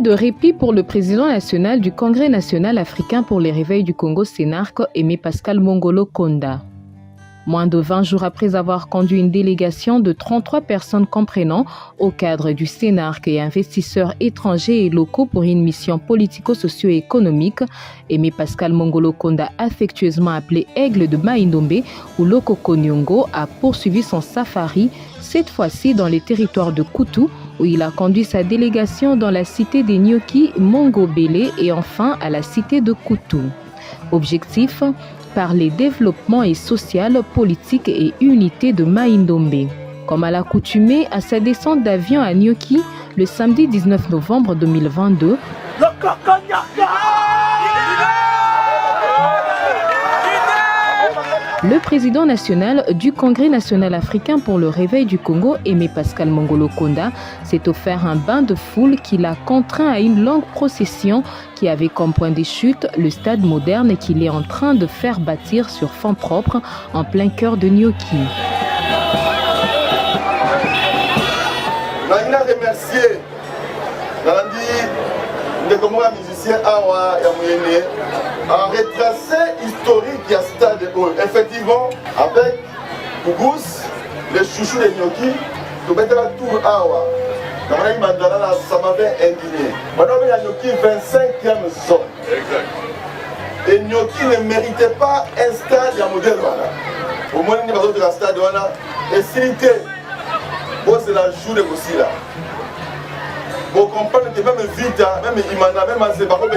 de répit pour le président national du Congrès national africain pour les réveils du Congo CNARC, Aimé Pascal Mongolo Konda. Moins de 20 jours après avoir conduit une délégation de 33 personnes comprenant au cadre du CNARC et investisseurs étrangers et locaux pour une mission politico-socio-économique, Aimé Pascal Mongolo Konda, affectueusement appelé Aigle de Mai-Ndombe ou Lokoko Nyongo, a poursuivi son safari, cette fois-ci dans les territoires de Koutou, où il a conduit sa délégation dans la cité des Nyoki, Mongobele et enfin à la cité de Koutou. Objectif, parler développement et social, politique et unité de Mai-Ndombe. Comme à l'accoutumée, à sa descente d'avion à Nyoki, le samedi 19 novembre 2022, le président national du Congrès national africain pour le réveil du Congo, Aimé Pascal Mongolo Konda, s'est offert un bain de foule qui l'a contraint à une longue procession qui avait comme point de chute le stade moderne qu'il est en train de faire bâtir sur fonds propres en plein cœur de Nyoki. Je remercier musicien Awa Yamouyene en retracé historique du stade de Gaulle. Effectivement, avec Kougous, les chouchous de Nyoki, nous mettons la tour Awa. Ça m'avait indigné. Maintenant, il y a Nyoki 25e zone. Et Nyoki ne méritait pas un stade à modèle. Au moins, il n'y a pas de stade. Et s'il était, c'est la journée aussi là. Vous comprenez que même Vita, même Imana, même Azebaro,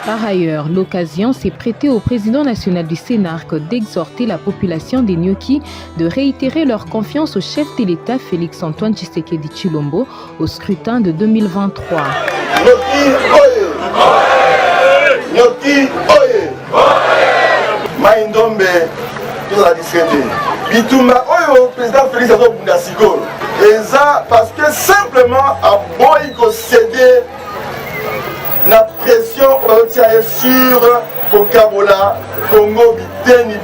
Par ailleurs, l'occasion s'est prêtée au président national du CNARC d'exhorter la population des Nyoki de réitérer leur confiance au chef de l'État Félix-Antoine Tshisekedi Tshilombo au scrutin de 2023. Nyoki Oye! Nyoki Oye! Mai-Ndombe, tout a discuté. Bitumba Oyo, président Félix-Antoine Bundasigo. Et ça, parce que simplement, à Boïko céder la pression sur Kokabola, Congo, Biteni,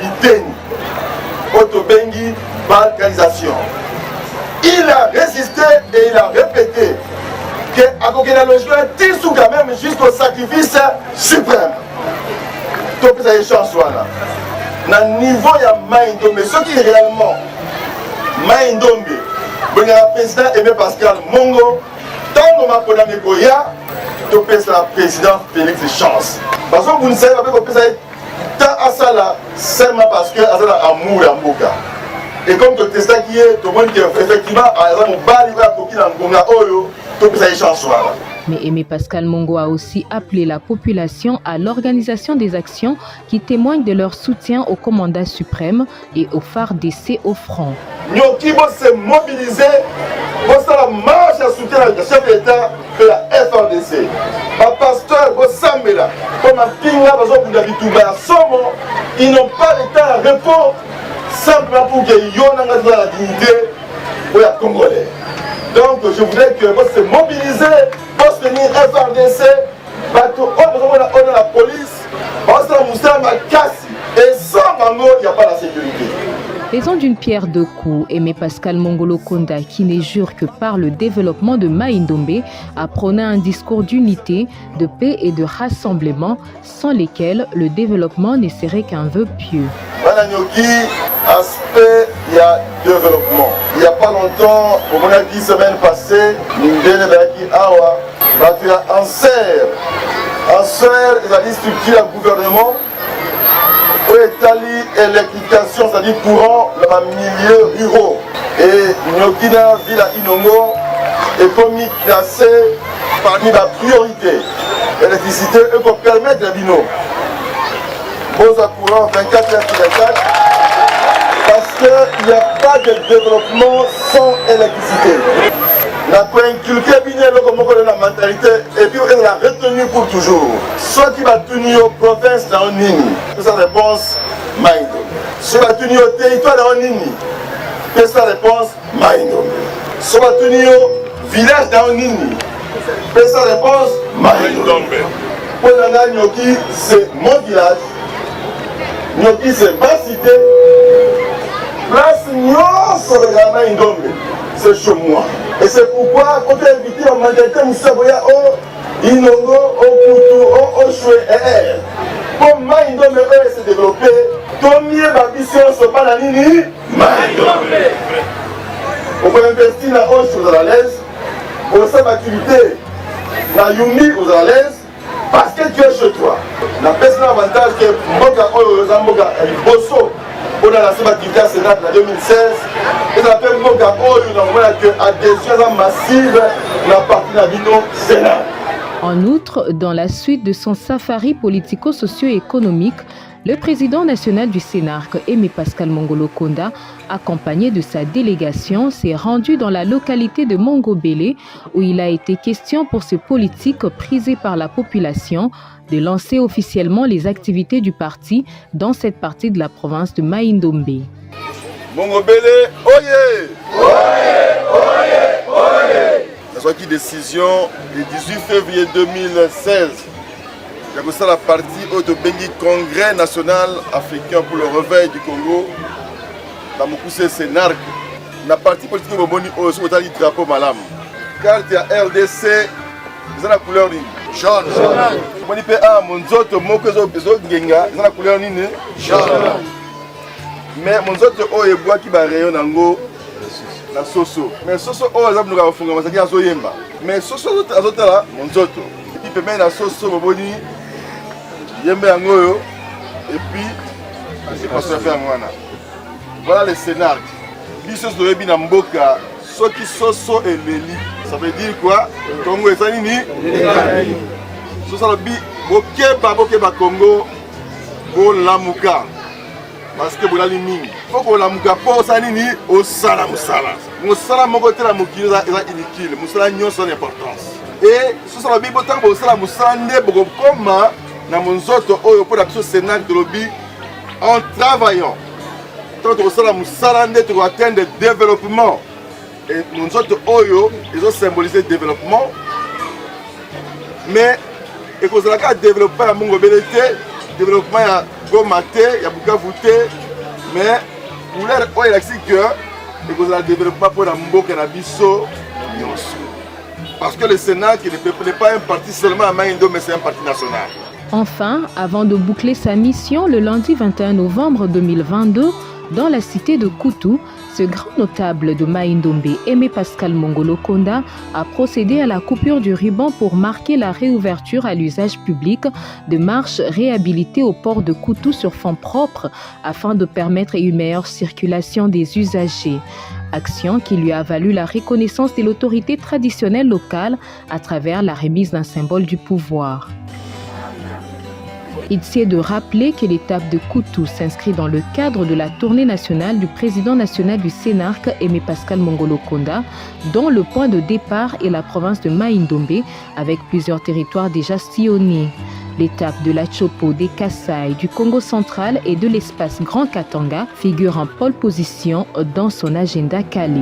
Otobengi, balkanisation. Il a résisté et il a répété qu'à Kokena Logement, Tissou quand même jusqu'au sacrifice suprême. Donc, ça y est, chance, voilà. Dans le niveau de Mai-Ndombe, ce qui est réellement Mai-Ndombe, le président Aimé Pascal Mongo, tant que ma podame Goya, tu peux la président Félix Chance. Parce que vous ne savez pas que vous avez tant à ça là, seulement parce que ça a amour et amour. Et comme tu testes qui est, tout le monde qui est effectivement, à exemple, au bas, il va coquiller dans le Gonga Oyo, tu peux la chance. Mais Aimé Pascal Mongo a aussi appelé la population à l'organisation des actions qui témoignent de leur soutien au commandant suprême et au phare d'essai au front. Nyoki va se mobiliser pour la marche à soutien du chef d'État de la FRDC. Le pasteur Bossambela, comme un pinga, ils n'ont pas le temps à répondre simplement pour qu'ils aient la dignité pour les Congolais. Donc je voudrais que vous se mobilisez pour soutenir FRDC, on a la police, et sans Mango, il n'y a pas la sécurité. Faisant d'une pierre deux coups, Aimé Pascal Mongolo Konda, qui ne jure que par le développement de Mai-Ndombe, a prôné un discours d'unité, de paix et de rassemblement, sans lesquels le développement ne serait qu'un vœu pieux. Voilà, Nyoki, aspect, il y a développement. Il n'y a pas longtemps, au moins 10 semaines passées, en serre, il a dit structure le gouvernement. Où est l'électrification, c'est-à-dire courant dans les milieux ruraux. Et Nyokina, ville à Inongo, est commis classé parmi la priorité. L'électricité, elle peut permettre les binos. Pose à courant 24 heures sur 24, parce qu'il n'y a pas de développement sans électricité. On a inculqué bien la mentalité et puis on l'a retenu pour toujours. Soit qui va tenir aux provinces dans Nini, c'est sa réponse Mai-Ndombe. Soit qui va tenir au territoire dans Nini, c'est sa réponse Mai-Ndombe. Soit qui va tenir au village dans Nini, c'est sa réponse Mai-Ndombe. Pour la Nyoki, c'est mon village. Nyoki, c'est ma cité. Place Nyon sur le Mai-Ndombe. c'est chez moi. Et c'est pourquoi, quand tu es invité en magasin, vous savez, oh, Inongo, oh, Koutou, oh, Choué, pour Maïndombe se développer, Tomier, Babissi, on se parle à Nini, Maïndombe. On peut investir dans Hoche aux à l'aise, on sait l'activité, dans Yumi aux à l'aise, parce que tu es chez toi. La personne avantage que Mboka Mboka Bosso, on a lancé l'activité à Sénat en 2016, et ça fait Mboka Oyo, on a que adhésion massive dans la partie de la Bino Sénat. En outre, dans la suite de son safari politico-socio-économique, le président national du CNARC, Aimé Pascal Mongolo Konda, accompagné de sa délégation, s'est rendu dans la localité de Mongobélé, où il a été question pour ce politique prisé par la population de lancer officiellement les activités du parti dans cette partie de la province de Maïndombe. Mongobélé, oyez! Oyez! Oyez! Oyez! C'est une décision le 18 février 2016. Il y a ça la partie au Bengi Congrès national africain pour le réveil du Congo. Dans mon cousin CNARC. La partie politique de Boni aussi au tali drapeau malam. Car il y a RDC, ils ont la couleur jaune. Mon IPA, mon autre mot que ils ont la couleur jaune. Mais mon autre eau et bois qui va rayonner en haut. La soso. Mais soso oh exemple nous avons fait mais ça qui a yemba. Mais soso azota là mon zoto. Et puis même la soso boboni yemba ngoyo et puis c'est pas ça faire ngwana. Voilà le scénario. Biso de bi na mboka soki soso et leli. Ça veut dire quoi? Congo est nini? Soso la bi bokeba Congo bo lamuka. Parce que vous avez mis, il faut que vous ayez au salam musala. Musala mokote la mukila est inutile. Musala n'y a son importance. Et ce sera bien autant que musala musala ne beaucoup comme na monzoto oyo pour la chose Sénat de lobby en travaillant. Tant que musala musala ne pour atteindre le développement. Et monzoto oyo ils ont symbolisé le développement. Mais et que vous allez développer la mongobélité, développement maté, il y a beaucoup de voter, mais pour l'air, il y a que vous allez développer pour la Mboka na biso. Parce que le Sénat n'est pas un parti seulement à Maïndo, mais c'est un parti national. Enfin, avant de boucler sa mission le lundi 21 novembre 2022, dans la cité de Koutou, ce grand notable de Maïndombe, Aimé Pascal Mongolo Konda, a procédé à la coupure du ruban pour marquer la réouverture à l'usage public de marches réhabilitées au port de Koutou sur fonds propres afin de permettre une meilleure circulation des usagers. Action qui lui a valu la reconnaissance de l'autorité traditionnelle locale à travers la remise d'un symbole du pouvoir. Il s'est de rappeler que l'étape de Koutou s'inscrit dans le cadre de la tournée nationale du président national du CNARC, Aimé Pascal Mongolo Konda, dont le point de départ est la province de Maïndombe, avec plusieurs territoires déjà sillonnés. L'étape de la Chopo, des Kasaï, du Congo central et de l'espace Grand Katanga figure en pole position dans son agenda calé.